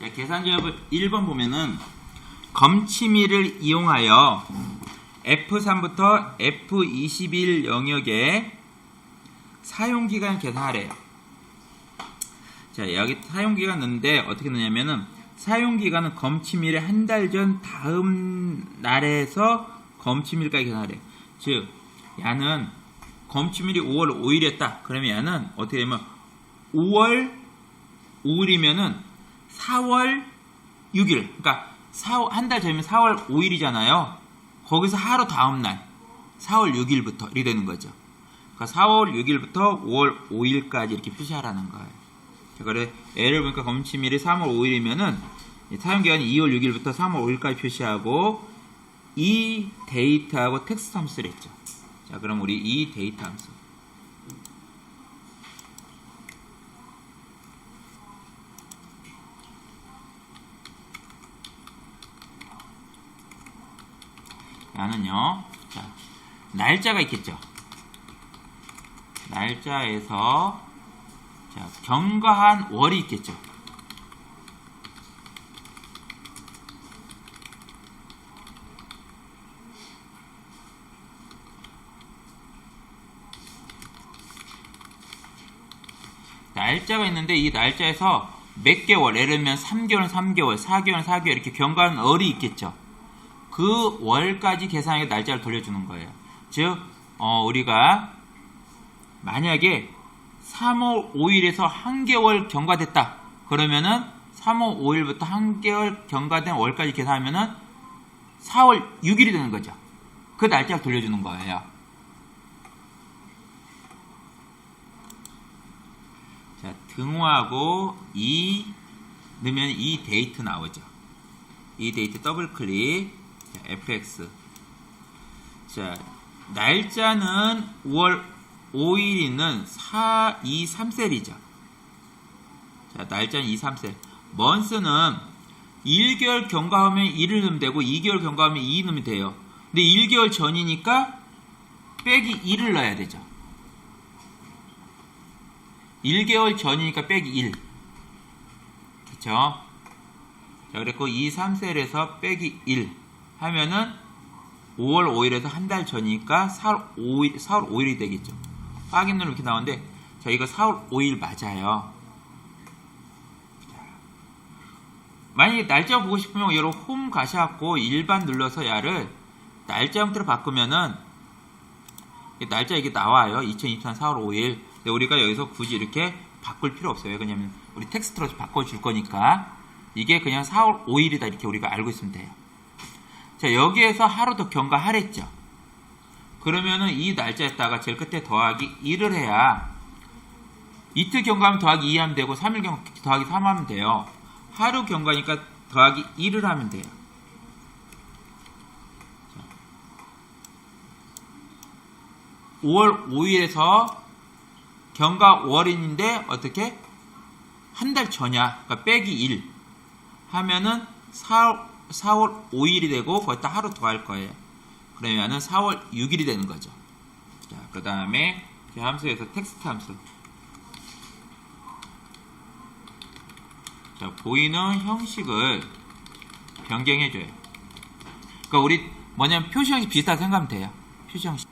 자, 계산제곱 1번 보면은 검침이를 이용하여 F3부터 F21 영역의 사용기간 계산하래요. 자, 여기 사용기간 넣는데 어떻게 넣냐면은 사용기간은 검침일의 한 달 전 다음 날에서 검침일까지 계산하래요. 즉, 야는 검침일이 5월 5일이었다. 그러면 야는 어떻게 되면 5월 5일이면은 4월 6일. 그러니까 한 달 전이면 4월 5일이잖아요. 거기서 하루 다음 날 4월 6일부터 이렇게 되는 거죠. 그러니까 4월 6일부터 5월 5일까지 이렇게 표시하라는 거예요. 자, 그래 예를 보니까 검침일이 3월 5일이면은 사용기간이 2월 6일부터 3월 5일까지 표시하고 이 데이트하고 텍스트 함수를 했죠. 자, 그럼 우리 이 데이트 함수 나는요, 자, 날짜가 있겠죠. 날짜에서 자, 경과한 월이 있겠죠. 날짜가 있는데 이 날짜에서 몇 개월, 예를 들면 3개월은 3개월, 4개월은 4개월 이렇게 경과한 월이 있겠죠. 그 월까지 계산하게 날짜를 돌려주는 거예요. 즉, 우리가 만약에 3월 5일에서 한 개월 경과됐다. 그러면은 3월 5일부터 한 개월 경과된 월까지 계산하면은 4월 6일이 되는 거죠. 그 날짜를 돌려주는 거예요. 자, 등호하고 넣으면 이 데이트 나오죠. 이 데이트 더블 클릭. 자, fx. 자, 날짜는 5월 5일 있는 23셀이죠. 자, 날짜는 23셀. 먼스는 1개월 경과하면 1을 넣으면 되고 2개월 경과하면 2 넣으면 돼요. 근데 1개월 전이니까 빼기 1을 넣어야 되죠. 1개월 전이니까 빼기 1. 그쵸? 자, 그랬고 23셀에서 빼기 1 하면은 5월 5일에서 한 달 전이니까 4월 5일이 되겠죠. 확인으로 이렇게 나오는데, 자, 이거 4월 5일 맞아요. 만약에 날짜 보고 싶으면 여러분 홈 가셔갖고 일반 눌러서 야를 날짜 형태로 바꾸면은 날짜 이게 나와요. 2023 4월 5일. 근데 우리가 여기서 굳이 이렇게 바꿀 필요 없어요. 왜냐면 우리 텍스트로 바꿔줄 거니까 이게 그냥 4월 5일이다 이렇게 우리가 알고 있으면 돼요. 자, 여기에서 하루 더 경과하랬죠. 그러면은 이 날짜에다가 제일 끝에 더하기 1을 해야 이틀 경과하면 더하기 2 하면 되고 3일 경과 더하기 3 하면 돼요. 하루 경과니까 더하기 1을 하면 돼요. 자, 5월 5일에서 경과 월인인데 어떻게? 한 달 전이야. 그러니까 빼기 1 하면은 4월 5일이 되고 거기다 하루 더 할 거예요. 그러면은 4월 6일이 되는 거죠. 자, 그 다음에 함수에서 텍스트 함수. 자, 보이는 형식을 변경해줘요. 그러니까 우리 뭐냐면 표시 형식 비슷하게 생각하면 돼요. 표시 형식.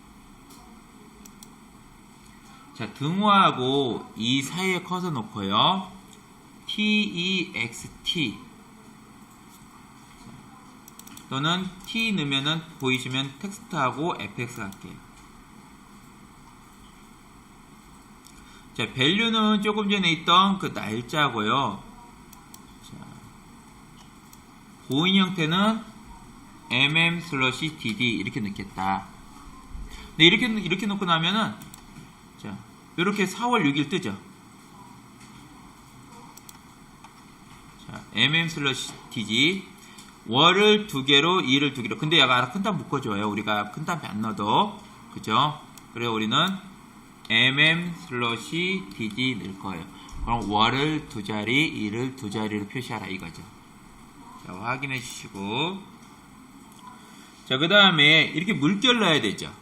자, 등호하고 이 사이에 커서 놓고요. text 또는 t 넣으면은 보이시면 텍스트하고 fx 할게요. 자, value는 조금 전에 있던 그 날짜고요. 자, 보인 형태는 mm/dd 이렇게 넣겠다. 근데 이렇게 놓고 나면은 자, 이렇게 4월 6일 뜨죠. 자, mm/dg 월을 2개로 2를 2개로. 근데 얘가 큰 단위 묶어줘요. 우리가 큰 단위 안 넣어도. 그죠? 그래서 우리는 mm/dg 넣을 거예요. 그럼 월을 2자리, 2를 2자리로 표시하라 이거죠. 자, 확인해 주시고. 자, 그 다음에 이렇게 물결 넣어야 되죠.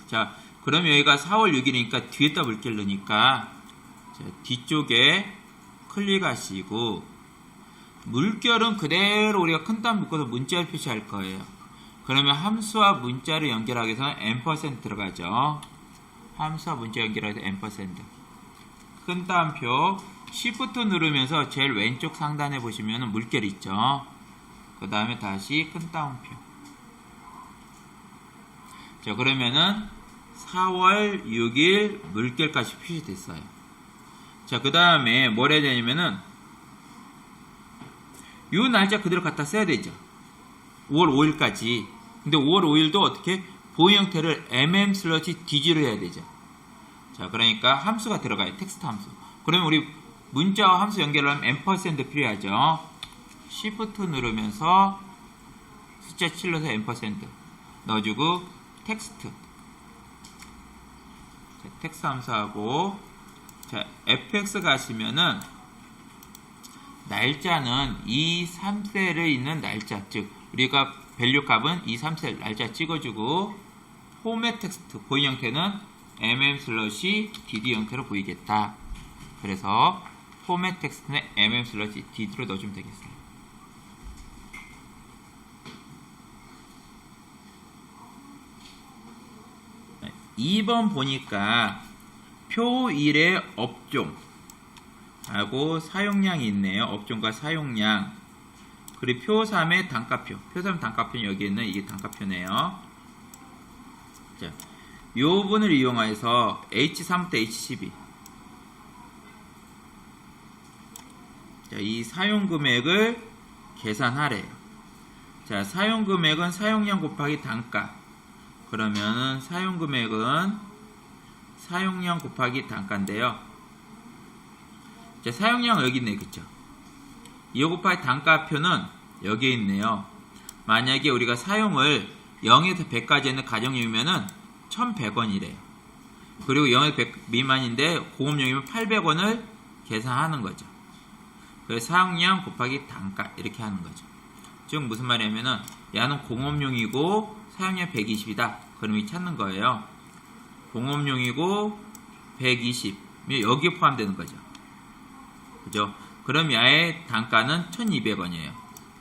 자, 그러면 여기가 4월 6일이니까 뒤에다 물결 넣으니까 자, 뒤쪽에 클릭하시고 물결은 그대로 우리가 큰 땀 묶어서 문자를 표시할 거예요. 그러면 함수와 문자를 연결하기 위해서는 n% 들어가죠. 함수와 문자 연결하기 위해서 n%. 큰 따옴표 Shift 누르면서 제일 왼쪽 상단에 보시면 물결 있죠. 그 다음에 다시 큰 따옴표. 자, 그러면은 4월 6일 물결까지 표시됐어요. 자, 그 다음에 뭘 해야 되냐면은 요 날짜 그대로 갖다 써야 되죠. 5월 5일까지. 근데 5월 5일도 어떻게? 보이 형태를 mm/dg로 해야 되죠. 자, 그러니까 함수가 들어가요. 텍스트 함수. 그러면 우리 문자와 함수 연결하면 n% 필요하죠. Shift 누르면서 숫자 7 넣어서 n% 넣어주고 텍스트. 자, 텍스트 함수하고 자, fx 가시면은 날짜는 2, 3셀에 있는 날짜, 즉 우리가 밸류 값은 2, 3셀 날짜 찍어주고 포맷 텍스트 보이 형태는 mm/dd 형태로 보이겠다. 그래서 포맷 텍스트는 mm/dd로 넣어주면 되겠어요. 네, 2번 보니까 표 1의 업종 하고 사용량이 있네요. 업종과 사용량. 그리고 표 3의 단가표. 표 3 단가표는 여기 있는 이게 단가표네요. 자, 요 부분을 이용해서 H3부터 H12. 자, 이 사용 금액을 계산하래요. 자, 사용 금액은 사용량 곱하기 단가. 그러면은 사용 금액은 사용량 곱하기 단가인데요. 자, 사용량 여기 있네, 그쵸? 2 곱하기 단가표는 여기에 있네요. 만약에 우리가 사용을 0에서 100까지 있는 가정용이면은 1100원이래요. 그리고 0에서 100 미만인데 공업용이면 800원을 계산하는 거죠. 그래서 사용량 곱하기 단가 이렇게 하는 거죠. 즉 무슨 말이냐면은 야는 공업용이고 사용량 120이다. 그러면 찾는 거예요. 공업용이고 120. 여기에 포함되는 거죠. 그죠? 그럼 야의 단가는 1200원이에요.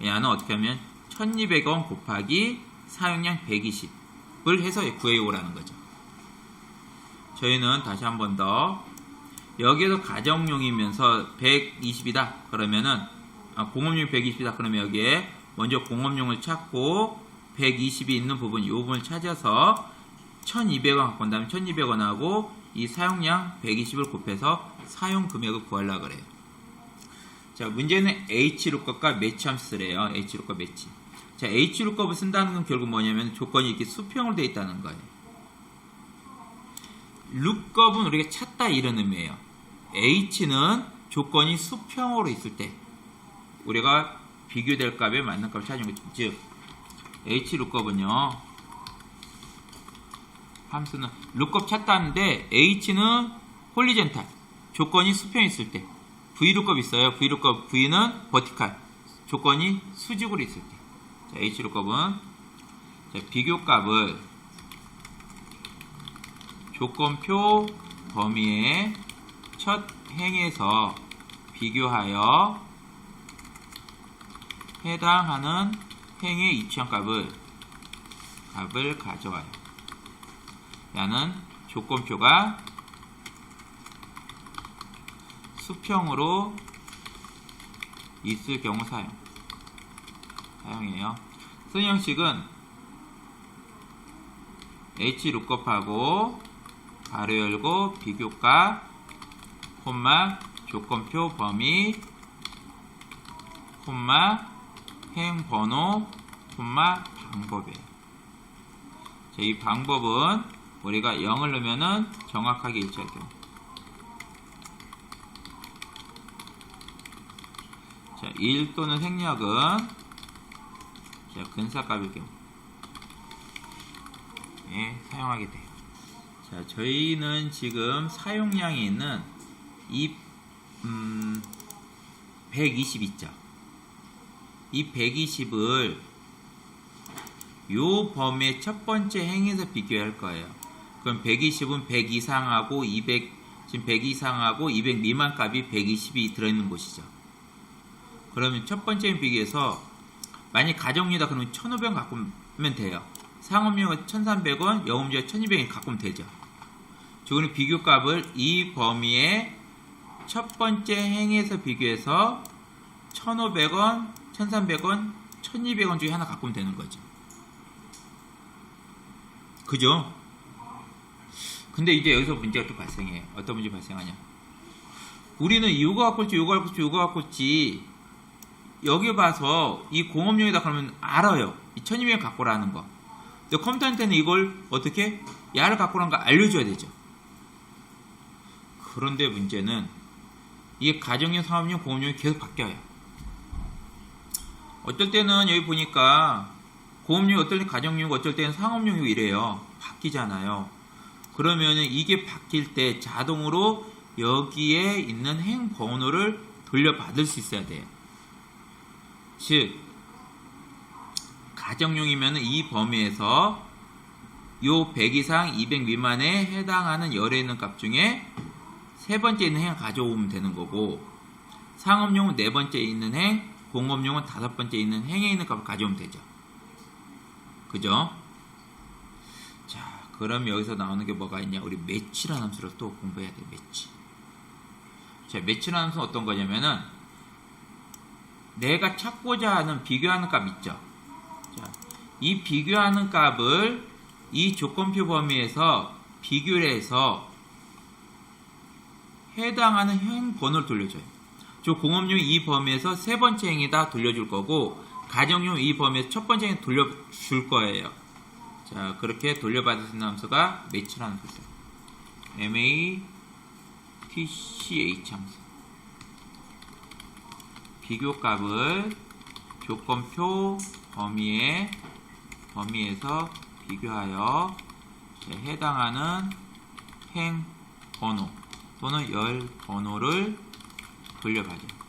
야는 어떻게 하면 1200원 곱하기 사용량 120을 해서 구해오라는 거죠. 저희는 다시 한 번 더 여기에도 가정용이면서 120이다. 그러면은 공업용이 120이다. 그러면 여기에 먼저 공업용을 찾고 120이 있는 부분, 이 부분을 찾아서 1200원 갖고 온 다음에 1200원하고 이 사용량 120을 곱해서 사용 금액을 구하려고 그래요. 자, 문제는 HLOOKUP과 매치 함수 쓰래요. HLOOKUP 매치. 자, HLOOKUP을 쓴다는 건 결국 뭐냐면 조건이 이렇게 수평으로 되어 있다는 거예요. lookup은 우리가 찾다 이런 의미예요. H는 조건이 수평으로 있을 때 우리가 비교될 값에 맞는 값을 찾는 거죠. 즉 HLOOKUP은요. 함수는 lookup 찾다는데 H는 홀리젠탈 조건이 수평에 있을 때 VLOOKUP 있어요. VLOOKUP V는 버티칼 조건이 수직으로 있을 때. 자, HLOOKUP은 비교값을 조건표 범위의 첫 행에서 비교하여 해당하는 행의 이치형 값을 가져와요. 야는 조건표가 수평으로 있을 경우 사용이에요. 쓰는 형식은 HLOOKUP하고 가로 열고 비교값 콤마 조건표 범위 콤마 행번호 콤마 방법이에요. 자, 이 방법은 우리가 0을 넣으면은 정확하게 일치할 경우. 자, 1 또는 생략은 자, 근사값일 경우 사용하게 돼요. 자, 저희는 지금 사용량이 있는 이 120 있죠. 이 120을 요 범위의 첫 번째 행에서 비교할 거예요. 그럼 120은 100 이상하고 200 지금 100 이상하고 200 미만 값이 120이 들어있는 곳이죠. 그러면 첫 번째 행위 비교해서 만약 가정용이다 그러면 1,500원 갖고 오면 돼요. 상업용은 1,300원, 영업용은 1,200원 갖고 오면 되죠. 저거는 비교값을 이 범위의 첫 번째 행위에서 비교해서 1,500원, 1,300원, 1,200원 중에 하나 갖고 오면 되는 거죠. 그죠? 근데 이제 여기서 문제가 또 발생해요. 어떤 문제 발생하냐? 우리는 이거 갖고 올지, 이거 갖고 올지, 이거 갖고 올지 여기 봐서 이 공업용이다 그러면 알아요. 이 1,200원 갖고 오라는 거. 근데 컴퓨터한테는 이걸 어떻게? 야를 갖고 오라는 거 알려줘야 되죠. 그런데 문제는 이게 가정용, 상업용, 공업용이 계속 바뀌어요. 어떨 때는 여기 보니까 공업용이 어떨 때 가정용이고 어떨 때는 상업용이고 이래요. 바뀌잖아요. 그러면은 이게 바뀔 때 자동으로 여기에 있는 행 번호를 돌려받을 수 있어야 돼요. 즉 가정용이면 이 범위에서 요 100 이상 200 미만에 해당하는 열에 있는 값 중에 세 번째 있는 행 가져오면 되는 거고, 상업용은 네 번째 있는 행, 공업용은 다섯 번째 있는 행에 있는 값을 가져오면 되죠. 그죠? 자, 그럼 여기서 나오는 게 뭐가 있냐? 우리 매치라는 함수를 또 공부해야 돼. 매치. 자, 매치라는 함수는 어떤 거냐면은 내가 찾고자 하는 비교하는 값 있죠. 자, 이 비교하는 값을 이 조건표 범위에서 비교를 해서 해당하는 행 번호를 돌려줘요. 저 공업용 이 범위에서 세 번째 행이다 돌려줄 거고, 가정용 이 범위에서 첫 번째 행 돌려줄 거예요. 자, 그렇게 돌려받을 수 있는 함수가 매치라는 함수죠. match 함수. 비교값을 조건표 범위에서 비교하여 해당하는 행 번호 또는 열 번호를 돌려받아요.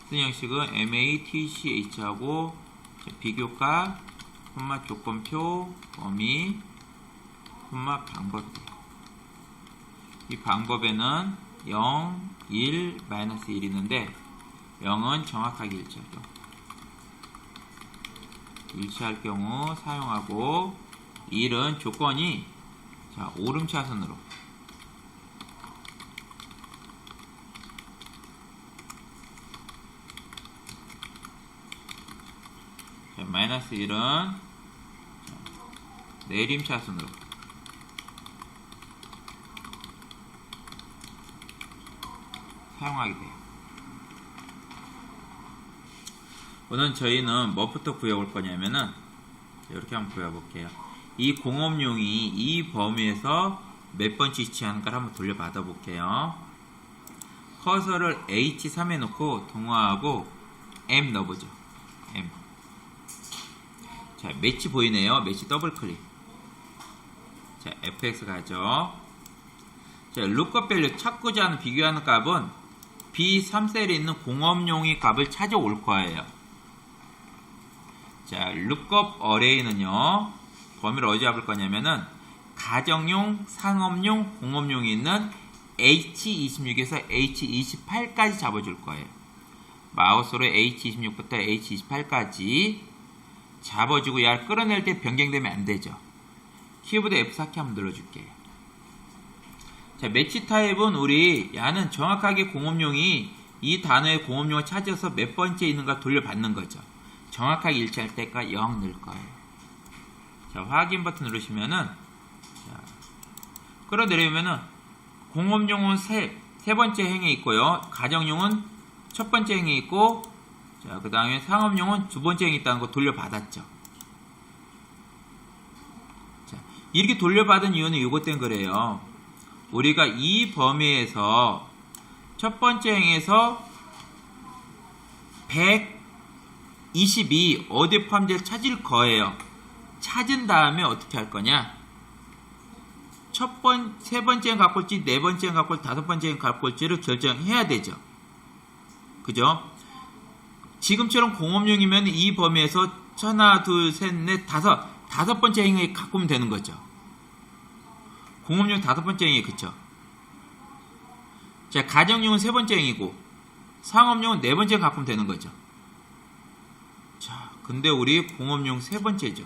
쓰는 형식은 match하고 비교값, 조건표, 범위, 방법이에요. 이 방법에는 0, 1, 마이너스 1이 있는데 0은 정확하게 일치하죠. 일치할 경우 사용하고, 1은 조건이 자, 오름차순으로 자, 마이너스 1은 내림차순으로 사용하게 돼요. 오늘 저희는 뭐부터 구해올 거냐면은 이렇게 한번 구해볼게요. 이 공업용이 이 범위에서 몇 번째 위치하는가를 한번 돌려받아 볼게요. 커서를 H3에 놓고 동화하고 M 넣어보죠. M. 자, 매치 보이네요. 매치 더블 클릭. 자, fx 가죠. 자, lookup 밸류 찾고자 하는 비교하는 값은 B3셀에 있는 공업용의 값을 찾아올 거예요. 자, lookup array는요, 범위를 어디 잡을 거냐면은 가정용, 상업용, 공업용이 있는 H26에서 H28까지 잡아줄 거예요. 마우스로 H26부터 H28까지 잡아주고, 얘를 끌어낼 때 변경되면 안 되죠. 키보드 F4키 한번 눌러줄게요. 자, 매치 타입은 우리 야는 정확하게 공업용이 이 단어의 공업용을 찾아서 몇 번째 있는가 돌려받는 거죠. 정확하게 일치할 때까지 0 넣을 거예요. 자, 확인 버튼 누르시면은, 자, 끌어내리면은 공업용은 세 번째 행에 있고요. 가정용은 첫 번째 행에 있고, 자, 그 다음에 상업용은 두 번째 행에 있다는 거 돌려받았죠. 자, 이렇게 돌려받은 이유는 이것 때문에 그래요. 우리가 이 범위에서 첫 번째 행에서 122 어디 포함될 찾을 거예요. 찾은 다음에 어떻게 할 거냐? 세 번째는 갖고 올지, 네 번째는 갖고 올지, 다섯 번째는 갖고 올지를 결정해야 되죠. 그죠? 지금처럼 공업용이면 이 범위에서 하나, 둘, 셋, 넷, 다섯 번째 행에 갖고 오면 되는 거죠. 공업용 다섯 번째 행이, 그쵸? 자, 가정용은 세 번째 행이고, 상업용은 네 번째 바꾸면 되는 거죠. 자, 근데 우리 공업용 세 번째죠.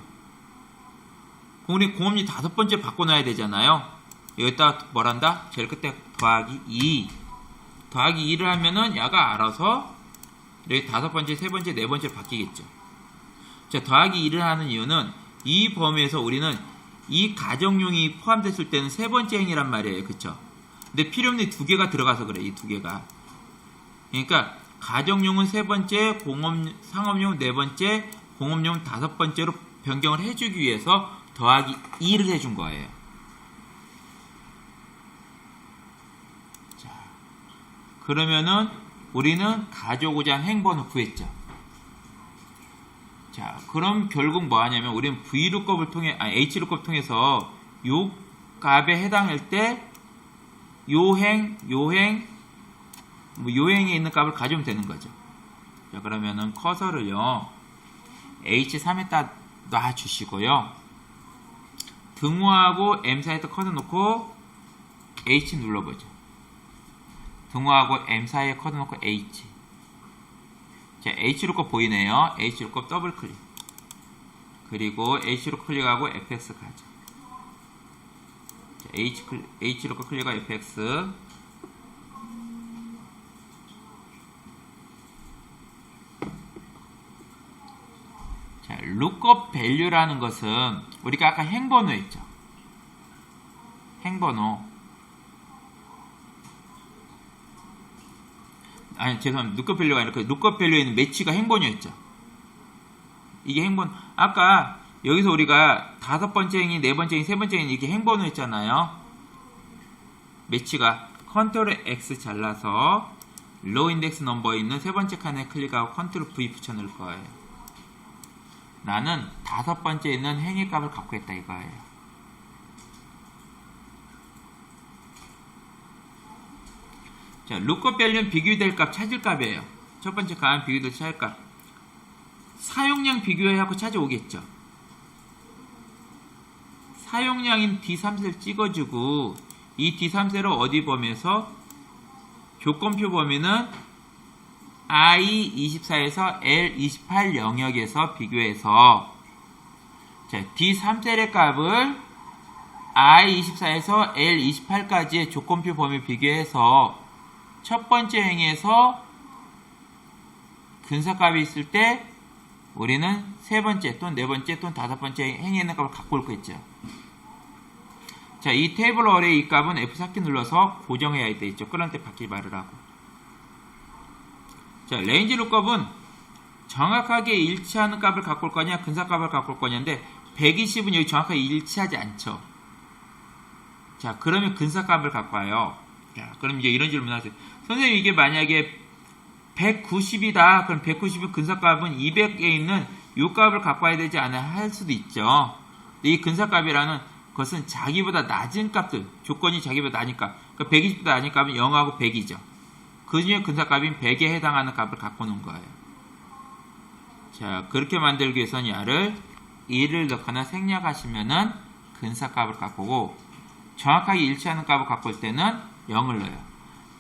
우리 공업용 다섯 번째 바꿔놔야 되잖아요. 여기다 뭘 한다? 제일 끝에 더하기 2. 더하기 2를 하면은 얘가 알아서 여기 다섯 번째, 세 번째, 네 번째 바뀌겠죠. 자, 더하기 2를 하는 이유는 이 범위에서 우리는 이 가정용이 포함됐을 때는 세 번째 행위란 말이에요. 그쵸? 근데 필요없는 두 개가 들어가서 그래. 이 두 개가. 그러니까 가정용은 세 번째, 상업용은 네 번째, 공업용은 다섯 번째로 변경을 해주기 위해서 더하기 2를 해준 거예요. 자, 그러면은 우리는 가져오고자 한 행번호 구했죠. 자, 그럼 결국 뭐 하냐면 우리는 VLOOKUP을 통해, HLOOKUP 통해서 요 값에 해당할 때 요행에 있는 값을 가져오면 되는 거죠. 자, 그러면은 커서를요, H3에다 놔주시고요. 등호하고 M 사이에다 커서 놓고 H 눌러보죠. 등호하고 M 사이에 커서 놓고 H. 자, HLOOKUP 보이네요. HLOOKUP 더블 클릭. 그리고 HLOOKUP 클릭하고 fx 가죠. 자, HLOOKUP 클릭하고 fx. 자, lookup value라는 것은 우리가 아까 행번호 했죠. 행번호. 아니, 죄송합니다. lookup value가 아니라 lookup value에는 매치가 행번호였죠. 이게 행번, 아까 여기서 우리가 다섯 번째 행위, 네 번째 행위, 세 번째 행위 이렇게 행번호 했잖아요. 매치가 컨트롤 X 잘라서 로우 인덱스 넘버에 있는 세 번째 칸에 클릭하고 컨트롤 V 붙여 넣을 거예요. 나는 다섯 번째에 있는 행위 값을 갖고 있다 이거예요. 자, lookup value는 비교될 값 찾을 값이에요. 첫 번째 값은 비교될 찾을 값. 사용량 비교해갖고 찾아오겠죠. 사용량인 D3셀 찍어주고 이 D3셀을 어디 범위에서 조건표 범위는 I24에서 L28 영역에서 비교해서 자, D3셀의 값을 I24에서 L28까지의 조건표 범위 비교해서 첫 번째 행위에서 근사값이 있을 때 우리는 세 번째 또는 네 번째 또는 다섯 번째 행위에 있는 값을 갖고 올 거 있죠. 자, 이 테이블 어레이 이 값은 F4키 눌러서 고정해야 돼 있죠. 끊을 때 바뀌지 말으라고. 자, 레인지 룩업은 정확하게 일치하는 값을 갖고 올 거냐, 근사값을 갖고 올 거냐인데 120은 여기 정확하게 일치하지 않죠. 자, 그러면 근사값을 갖고 와요. 자, 그럼 이제 이런 질문 하세요. 선생님, 이게 만약에 190이다. 그럼 190의 근사값은 200에 있는 요 값을 갖고 와야 되지 않아 할 수도 있죠. 이 근사값이라는 것은 자기보다 낮은 값들, 조건이 자기보다 낮으니까, 그러니까 120보다 낮은 값은 0하고 100이죠. 그 중에 근사값인 100에 해당하는 값을 갖고 오는 거예요. 자, 그렇게 만들기 위해서는 야를 1을 넣거나 생략하시면은 근사값을 갖고 오고, 정확하게 일치하는 값을 갖고 올 때는 0을 넣어요.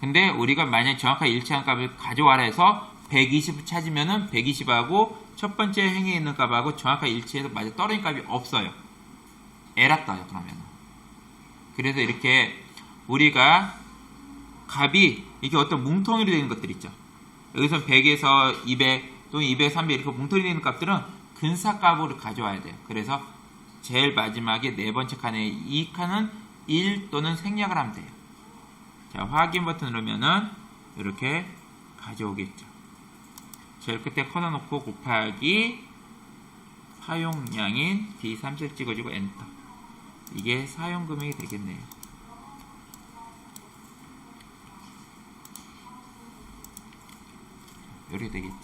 근데 우리가 만약 정확하게 일치하는 값을 가져와라 해서 120을 찾으면은 120하고 첫 번째 행위에 있는 값하고 정확하게 일치해서 맞아 떨어진 값이 없어요. 에라 떠요, 그러면. 그래서 이렇게 우리가 값이 이렇게 어떤 뭉텅이로 되는 것들 있죠. 여기서 100에서 200 또는 200, 300 이렇게 뭉텅이 되는 값들은 근사값으로 가져와야 돼요. 그래서 제일 마지막에 네 번째 칸에 이 칸은 1 또는 생략을 하면 돼요. 자, 확인 버튼 누르면은 이렇게 가져오겠죠. 제일 끝에 커놓고 곱하기 사용량인 D3셀 찍어주고 엔터. 이게 사용 금액이 되겠네요. 이렇게 되겠죠.